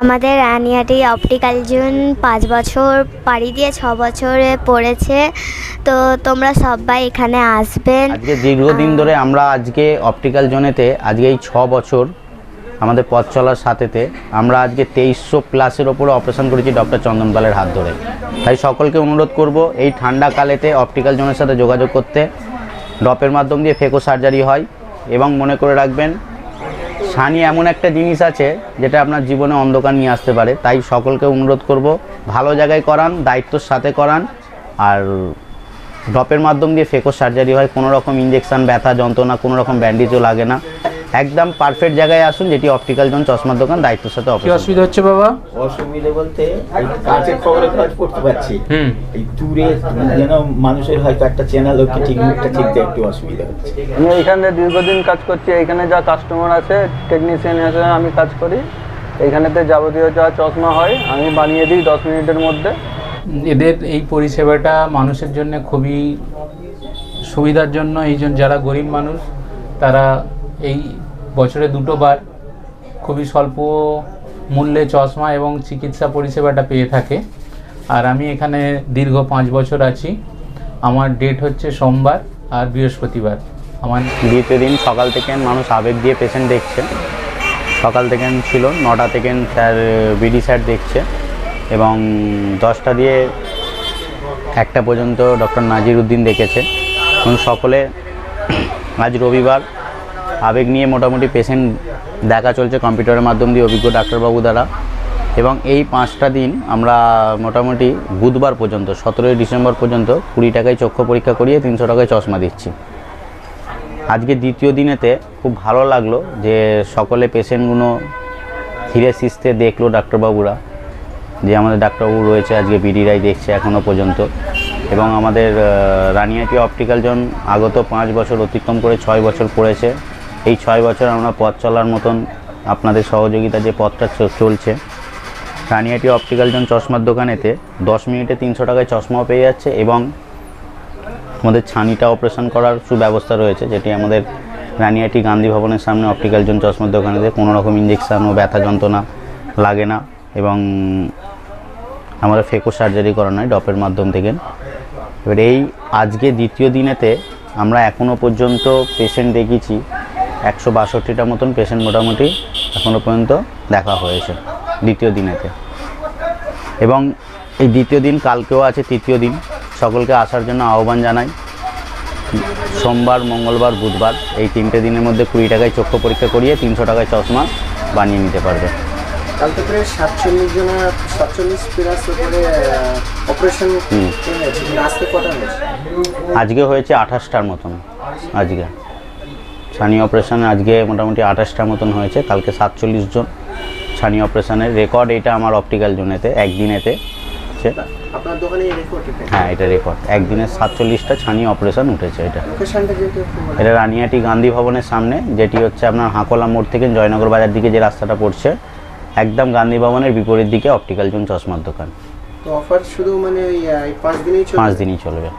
আমাদের Raniati optical zone 5 বছর পাড়ি দিয়ে 6 বছরে পড়েছে। তো তোমরা সবাই এখানে আসবেন। আজকে দীর্ঘদিন ধরে আমরা আজকে অপটিক্যাল জোনেতে আজকে এই 6 বছর আমাদের পথ চলার সাথেতে আমরা আজকে 2300+ ওপরে অপারেশন করেছি ডক্টর চন্দন পালের হাত ধরে। তাই সকলকে অনুরোধ করব এই ঠান্ডা কালেতে অপটিক্যাল জোনের সাথে যোগাযোগ করতে। ড্রপের মাধ্যম দিয়ে ফেকো সার্জারি হয় এবং মনে করে রাখবেন ছানি এমন একটা জিনিস আছে যেটা আপনার জীবনে অন্ধকার নিয়ে আসতে পারে। তাই সকলকে অনুরোধ করব ভালো জায়গায় করান, দায়িত্বর সাথে করান। আর ড্রপের মাধ্যম দিয়ে ফেকো সার্জারি হয়, কোনো রকম ইঞ্জেকশন, ব্যথা, যন্ত্রণা, কোনো রকম ব্যান্ডেজও লাগে না। একদম পারফেক্ট জায়গায় আসুন, যেটি অপটিক্যাল জোন চশমার দোকান, দায়িত্বের সাথে কি অসুবিধা হচ্ছে বাবা? অসুবিধা বলতে এই কাঁচের খবরে কাজ করতে পারছি, এই দূরে যেন মানুষের হয়তো একটা চ্যানেল ওকে ঠিক মুখটা চিনতে একটু অসুবিধা হচ্ছে। আমি এইখানে দীর্ঘদিন কাজ করছি, এইখানে যা কাস্টমার আছে, টেকনিশিয়ান আছে, আমি কাজ করি। এইখানেতে যাবতীয় যা চশমা হয় আমি বানিয়ে দিই 10 মিনিটের মধ্যে। এদের এই পরিষেবাটা মানুষের জন্য খুবই সুবিধার জন্য, এই জন্য যারা গরিব মানুষ তারা এই বছরে 2টো বার খুবই স্বল্প মূল্যে চশমা এবং চিকিৎসা পরিষেবাটা পেয়ে থাকে। আর আমি এখানে দীর্ঘ 5 বছর আছি। আমার ডেট হচ্ছে সোমবার আর বৃহস্পতিবার। আমার দ্বিতীয় দিন সকাল থেকে মানুষ আবেগ দিয়ে পেশেন্ট দেখছে। সকাল থেকে ছিল 9টা থেকে স্যার বিডি স্যার দেখছে এবং 10টা দিয়ে 1টা পর্যন্ত ডক্টর নাজির উদ্দিন দেখেছে। এবং সকলে আজ রবিবার আবেগ নিয়ে মোটামুটি পেশেন্ট দেখা চলছে কম্পিউটারের মাধ্যম দিয়ে অভিজ্ঞ ডাক্তারবাবু দ্বারা। এবং এই 5টা দিন আমরা মোটামুটি বুধবার পর্যন্ত 17ই ডিসেম্বর পর্যন্ত 20 টাকায় চক্ষু পরীক্ষা করিয়ে 300 টাকায় চশমা দিচ্ছি। আজকে দ্বিতীয় দিনেতে খুব ভালো লাগলো যে সকলে পেশেন্টগুলো ধীরে সুস্থে দেখলো ডাক্তারবাবুরা, যে আমাদের ডাক্তারবাবু রয়েছে আজকে বিডিরাই দেখছে এখনও পর্যন্ত। এবং আমাদের রানিয়াটি অপটিক্যাল জোন আগত 5 বছর অতিক্রম করে 6 বছর পড়েছে। এই 6 বছর আমরা পথ চলার মতন আপনাদের সহযোগিতা যে পথটা চলছে, রানিয়াটি অপটিক্যাল জোন চশমার দোকানেতে 10 মিনিটে 300 টাকায় চশমাও পেয়ে যাচ্ছে। এবং আমাদের ছানিটা অপারেশন করার সুব্যবস্থা রয়েছে, যেটি আমাদের রানিয়াটি গান্ধী ভবনের সামনে অপটিক্যাল জোন চশমার দোকানেতে কোনো রকম ইঞ্জেকশন ও ব্যথা যন্ত্রণা লাগে না। এবং আমাদের ফেকো সার্জারি করানো হয় ড্রপের মাধ্যম থেকে। এবার এই আজকে দ্বিতীয় দিনেতে আমরা এখনও পর্যন্ত পেশেন্ট দেখিয়েছি 162টা মতন পেশেন্ট মোটামুটি এখনও পর্যন্ত দেখা হয়েছে দ্বিতীয় দিনেতে। এবং এই দ্বিতীয় দিন কালকেও আছে, তৃতীয় দিন। সকলকে আসার জন্য আহ্বান জানাই। সোমবার, মঙ্গলবার, বুধবার এই 3টে দিনের মধ্যে 20 টাকায় চক্ষু পরীক্ষা করিয়ে 300 টাকায় চশমা বানিয়ে নিতে পারবে। কালকে প্রায় 47+ করে অপারেশন আজকে কটা হয়েছে? আজকে হয়েছে 28টার মতন। আজকে ছানি অপারেশন আজকে মোটামুটি 28টার মতন হয়েছে। কালকে 47 জন ছানি অপারেশনের রেকর্ড। এটা আমার অপটিক্যাল জোনেতে একদিনেতে আপনার দোকানে রেকর্ড? হ্যাঁ, এটা রেকর্ড। একদিনে 47টা ছানি অপারেশন উঠেছে। এটা রানিয়াটি গান্ধী ভবনের সামনে, যেটি হচ্ছে আপনার হাঁকলা মোড় থেকে জয়নগর বাজার দিকে যে রাস্তাটা পড়ছে, একদম গান্ধী ভবনের বিপরীত দিকে অপটিক্যাল জোন চশমার দোকান। তো অফার শুধু মানে এই 5 দিনই চলবে? 5 দিনই চলবে।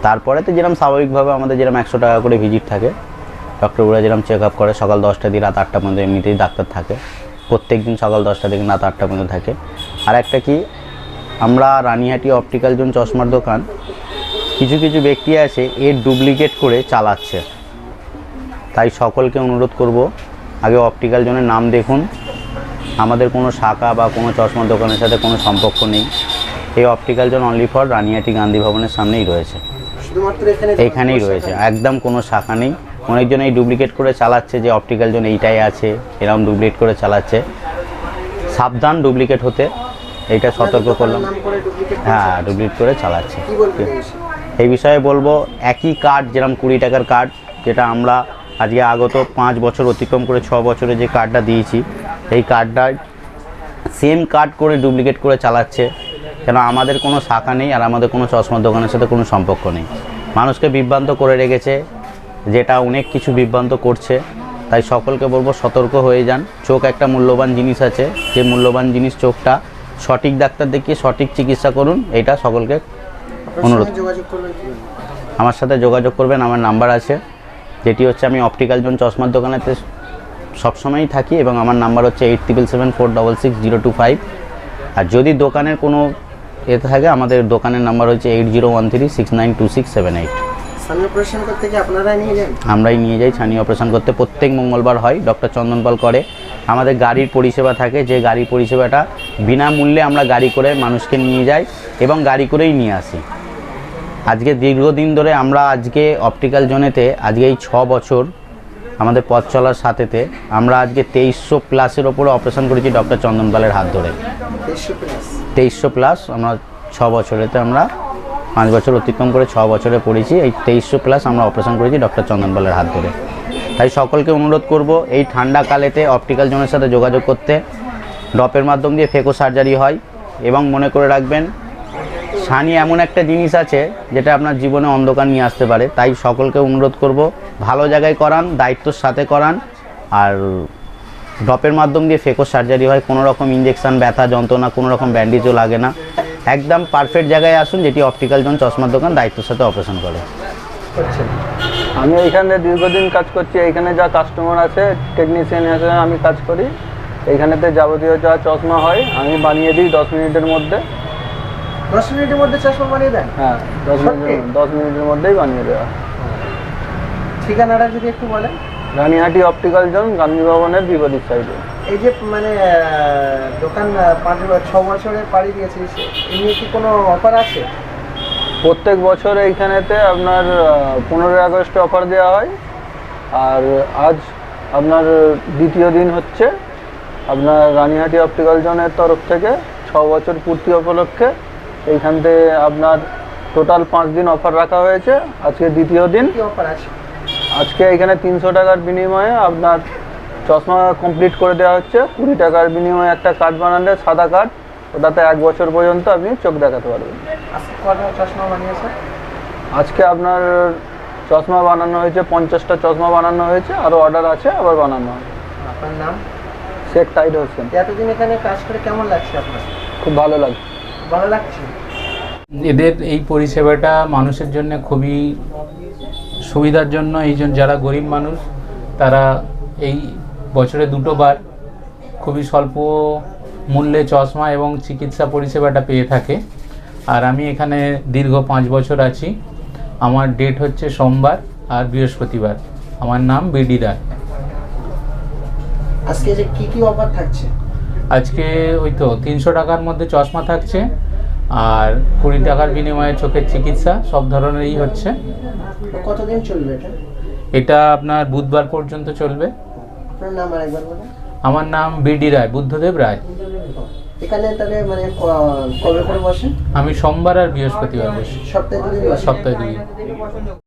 তারপরে তো যেরকম স্বাভাবিকভাবে আমাদের যেরকম 100 টাকা করে ভিজিট থাকে, ডক্টরগুলো যেরকম চেক আপ করে সকাল 10টা দিয়ে রাত 8টা পর্যন্ত এমনিতেই ডাক্তার থাকে। প্রত্যেক দিন সকাল 10টা থেকে রাত 8টা পর্যন্ত থাকে। আর একটা কি, আমরা রানিহাটি অপটিক্যাল জোন চশমার দোকান কিছু কিছু ব্যক্তি আছে এর ডুপ্লিকেট করে চালাচ্ছে। তাই সকলকে অনুরোধ করব, আগে অপটিক্যাল জোনের নাম দেখুন। আমাদের কোনো শাখা বা কোনো চশমার দোকানের সাথে কোনো সম্পর্ক নেই। এই optical zone only for Ranihati Gandhi ভবনের সামনেই রয়েছে, শুধুমাত্র এখানেই রয়েছে, একদম কোনো শাখা নেই। অনেকজন এই ডুপ্লিকেট করে চালাচ্ছে যে অপটিক্যাল জোন এইটাই আছে, এরকম ডুপ্লিকেট করে চালাচ্ছে। সাবধান ডুপ্লিকেট হতে, এইটা সতর্ক করলাম। হ্যাঁ, ডুপ্লিকেট করে চালাচ্ছে। এই বিষয়ে বলবো, একই কার্ড যেরকম 20 টাকার কার্ড, যেটা আমরা আজকে আগত 5 বছর অতিক্রম করে 6 বছরে যে কার্ডটা দিয়েছি, এই কার্ডটা সেম কার্ড করে ডুপ্লিকেট করে চালাচ্ছে। কেন আমাদের কোনো শাখা নেই আর আমাদের কোনো চশমার দোকানের সাথে কোনো সম্পর্ক নেই। মানুষকে বিভ্রান্ত করে রেখেছে, যেটা অনেক কিছু বিভ্রান্ত করছে। তাই সকলকে বলবো সতর্ক হয়ে যান। চোখ একটা মূল্যবান জিনিস আছে, যে মূল্যবান জিনিস চোখটা সঠিক ডাক্তার দেখিয়ে সঠিক চিকিৎসা করুন, এটা সকলকে অনুরোধ। আমার সাথে যোগাযোগ করবেন, আমার নাম্বার আছে, যেটি হচ্ছে আমি অপটিক্যাল জোন চশমার দোকানেতে সবসময়ই থাকি এবং আমার নাম্বার হচ্ছে 8774660625। আর যদি দোকানের কোনো থাকে, আমাদের দোকানের নাম্বার হচ্ছে 8013692678। সানি অপারেশন করতে কি আপনারাই নিয়ে যান? আমরাই নিয়ে যাই ছানি অপারেশন করতে। প্রত্যেক মঙ্গলবার হয়, ডক্টর চন্দনপাল করে। আমাদের গাড়ির পরিষেবা থাকে, যে গাড়ির পরিষেবাটা বিনামূল্যে আমরা গাড়ি করে মানুষকে নিয়ে যাই এবং গাড়ি করেই নিয়ে আসি। আজকে দীর্ঘদিন ধরে আমরা আজকে অপটিক্যাল জোনেতে আজকে এই 6 বছর আমাদের পথ চলার সাথেতে আমরা আজকে 2300 প্লাসের ওপরে অপারেশন করেছি ডক্টর চন্দনপালের হাত ধরে। 2300 প্লাস আমরা 6 বছরেতে আমরা 5 বছর অতিক্রম করে 6 বছরে পড়েছি। এই 2300 প্লাস আমরা অপারেশন করেছি ডক্টর চন্দনপালের হাত ধরে। তাই সকলকে অনুরোধ করব এই ঠান্ডা কালেতে অপটিক্যাল জোনের সাথে যোগাযোগ করতে। ড্রপের মাধ্যম দিয়ে ফেকো সার্জারি হয় এবং মনে করে রাখবেন ছানি এমন একটা জিনিস আছে যেটা আপনার জীবনে অন্ধকার নিয়ে আসতে পারে। তাই সকলকে অনুরোধ করব ভালো জায়গায় করান, দায়িত্বর সাথে করান। আর ড্রপের মাধ্যম দিয়ে ফেকো সার্জারি হয়, কোনো রকম ইঞ্জেকশন, ব্যথা, যন্ত্রণা, কোনো রকম ব্যান্ডেজও লাগে না। একদম পারফেক্ট জায়গায় আসুন, যেটি অপটিক্যাল জোন চশমার দোকান দায়িত্বের সাথে অপারেশন করে। আমি এইখানে দীর্ঘদিন কাজ করছি। এইখানে যা কাস্টমার আছে, টেকনিশিয়ান আছে, আমি কাজ করি। এইখানেতে যাবতীয় যা চশমা হয় আমি বানিয়ে দিই 10 মিনিটের মধ্যে। 10 মিনিটের মধ্যে চশমা বানিয়ে দেন? হ্যাঁ, 10 মিনিটের মধ্যেই বানিয়ে দেওয়া। ঠিকানাটা যদি একটু বলেন। রানীহাটি অপটিক্যাল জোন, গান্ধী ভবনের বিপরীত সাইডে। এই যে মানে দোকান 6 বছরে পাড়ি দিয়েছিস, এমনি কি কোনো অফার আছে? প্রত্যেক বছর এইখানেতে আপনার 15ই আগস্টে অফার দেওয়া হয়। আর আজ আপনার দ্বিতীয় দিন হচ্ছে। আপনার রানীহাটি অপটিক্যাল জোনের তরফ থেকে 6 বছর পূর্তি উপলক্ষে এইখান থেকে আপনার টোটাল 5 দিন অফার রাখা হয়েছে। আজকে দ্বিতীয় দিন। কি অফার আছে? আজকে এখানে 300 টাকার বিনিময়ে আপনার চশমা কমপ্লিট করে দেওয়া হচ্ছে। 20 টাকার বিনিময়ে একটা কার্ড বানালে, সাদা কার্ড, ওটাতে 1 বছর পর্যন্ত আপনি চোখ দেখাতে পারবেন। আজকে কটা চশমা বানিয়েছে? আজকে আপনার চশমা বানানো হয়েছে, 50টা চশমা বানানো হয়েছে, আরও অর্ডার আছে, আবার বানানো হবে। আপনার নাম? শেখ তাহির হোসেন। এতদিন এখানে কাজ করে কেমন লাগছে আপনার? খুব ভালো লাগে। ভালো লাগছে। এদের এই পরিষেবাটা মানুষের জন্য খুবই সুবিধার জন্য। এই জন্য যারা গরিব মানুষ তারা এই বছরে 2 বার খুবই স্বল্প মূল্যে চশমা এবং চিকিৎসা পরিষেবাটা পেয়ে থাকে। আর আমি এখানে দীর্ঘ 5 বছর আছি। আমার ডেট হচ্ছে সোমবার আর বৃহস্পতিবার। আমার নাম বিডি রায়। আজকে যে কি কি অফার থাকছে? আজকে ওই তো 300 টাকার মধ্যে চশমা থাকছে, আর 20 টাকার বিনিময়ে চোখের চিকিৎসা সব ধরনেরই হচ্ছে। কতদিন চলবে এটা? এটা আপনার বুধবার পর্যন্ত চলবে। আপনার নাম আরেকবার বলুন। আমার নাম বিডি রায়, বুদ্ধদেব রায়। এখানে তাহলে মানে কবে করে বসেন? আমি সোমবার আর বৃহস্পতিবার বসি, সপ্তাহে 2 দিন বসেন? সপ্তাহে 2 দিন।